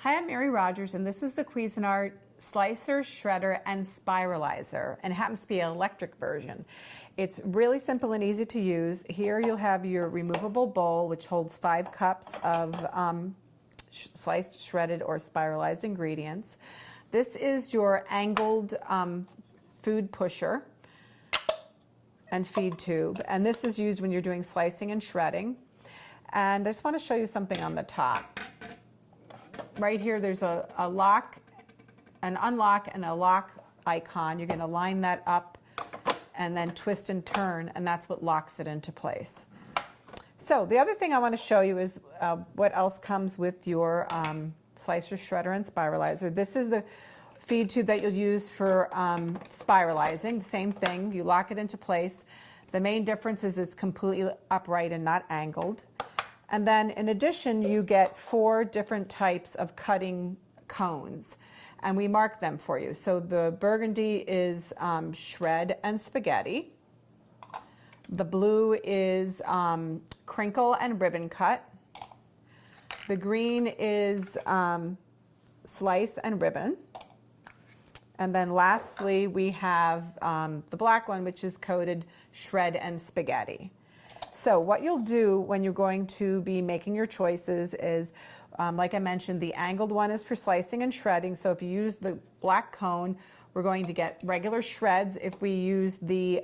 Hi, I'm Mary Rogers, and this is the Cuisinart Slicer, Shredder, and Spiralizer, and it happens to be an electric version. It's really simple and easy to use. Here you'll have your removable bowl, which holds 5 cups of sliced, shredded, or spiralized ingredients. This is your angled food pusher and feed tube, and this is used when you're doing slicing and shredding. And I just want to show you something on the top. Right here, there's a lock, an unlock, and a lock icon. You're going to line that up and then twist and turn, and that's what locks it into place. So the other thing I want to show you is what else comes with your slicer, shredder, and spiralizer. This is the feed tube that you'll use for spiralizing. The same thing, you lock it into place. The main difference is it's completely upright and not angled. And then in addition, you get 4 different types of cutting cones, and we mark them for you. So the burgundy is shred and spaghetti. The blue is crinkle and ribbon cut. The green is slice and ribbon. And then lastly, we have the black one, which is coated shred and spaghetti. So what you'll do when you're going to be making your choices is, like I mentioned, the angled one is for slicing and shredding. So if you use the black cone, we're going to get regular shreds. If we use the,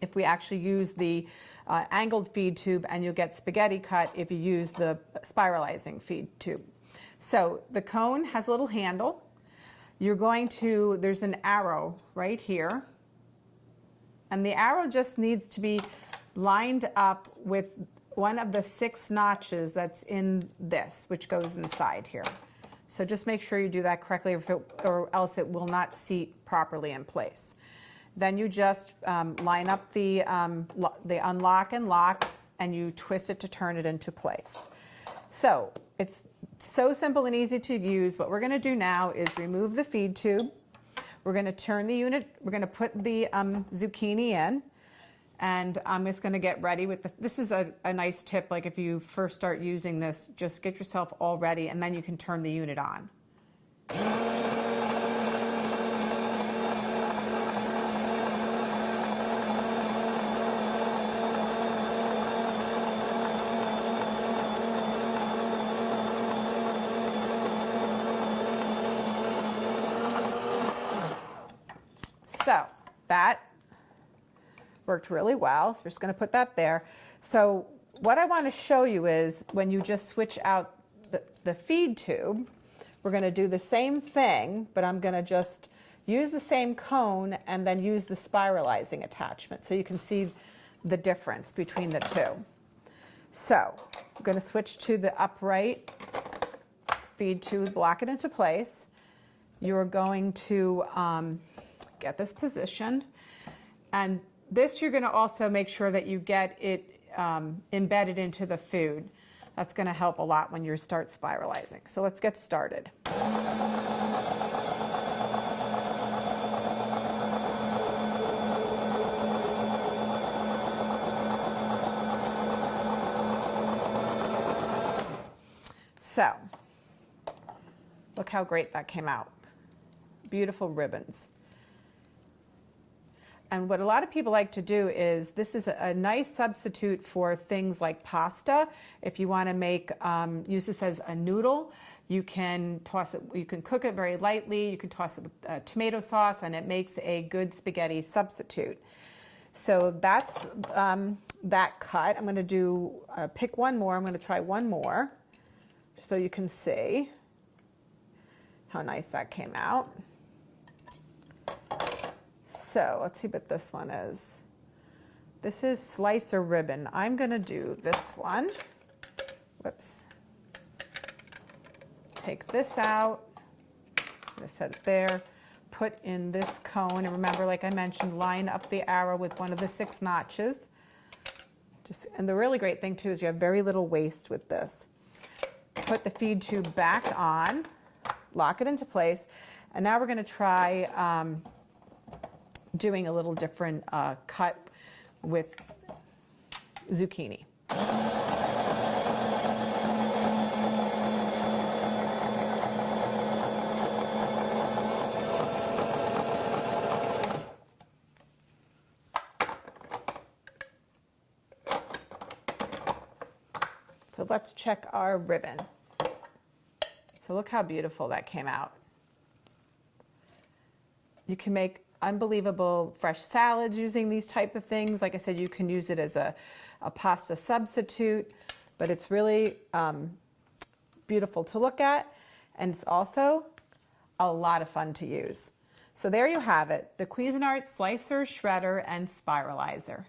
if we actually use the angled feed tube, and you'll get spaghetti cut if you use the spiralizing feed tube. So the cone has a little handle. You're going to, there's an arrow right here. And the arrow just needs to be lined up with one of the 6 notches that's in this, which goes inside here. So just make sure you do that correctly, or else it will not seat properly in place. Then you just line up the unlock and lock, and you twist it to turn it into place. So it's so simple and easy to use. What we're going to do now is remove the feed tube. We're going to turn the unit, we're going to put the zucchini in, and I'm just going to get ready with this is a nice tip, like if you first start using this, just get yourself all ready and then you can turn the unit on. So that worked really well, so we're just going to put that there. So what I want to show you is when you just switch out the feed tube, we're going to do the same thing, but I'm going to just use the same cone and then use the spiralizing attachment so you can see the difference between the two. So I'm going to switch to the upright feed tube, lock it into place. You're going to get this positioned, and this you're going to also make sure that you get it embedded into the food. That's going to help a lot when you start spiralizing. So let's get started. So look how great that came out. Beautiful ribbons. And what a lot of people like to do is, this is a nice substitute for things like pasta. If you want to make, use this as a noodle, you can toss it, you can cook it very lightly, you can toss it with tomato sauce, and it makes a good spaghetti substitute. So that's that cut. I'm going to do, pick one more. I'm going to try one more, so you can see how nice that came out. So let's see what this one is. This is slicer ribbon. I'm going to do this one. Whoops. Take this out. I'm going to set it there. Put in this cone. And remember, like I mentioned, line up the arrow with one of the 6 notches. And the really great thing, too, is you have very little waste with this. Put the feed tube back on. Lock it into place. And now we're going to try doing a little different cut with zucchini. So let's check our ribbon. So look how beautiful that came out. You can make unbelievable fresh salads using these type of things. Like I said, you can use it as a pasta substitute, but it's really beautiful to look at, and it's also a lot of fun to use. So there you have it, the Cuisinart Slicer, Shredder, and Spiralizer.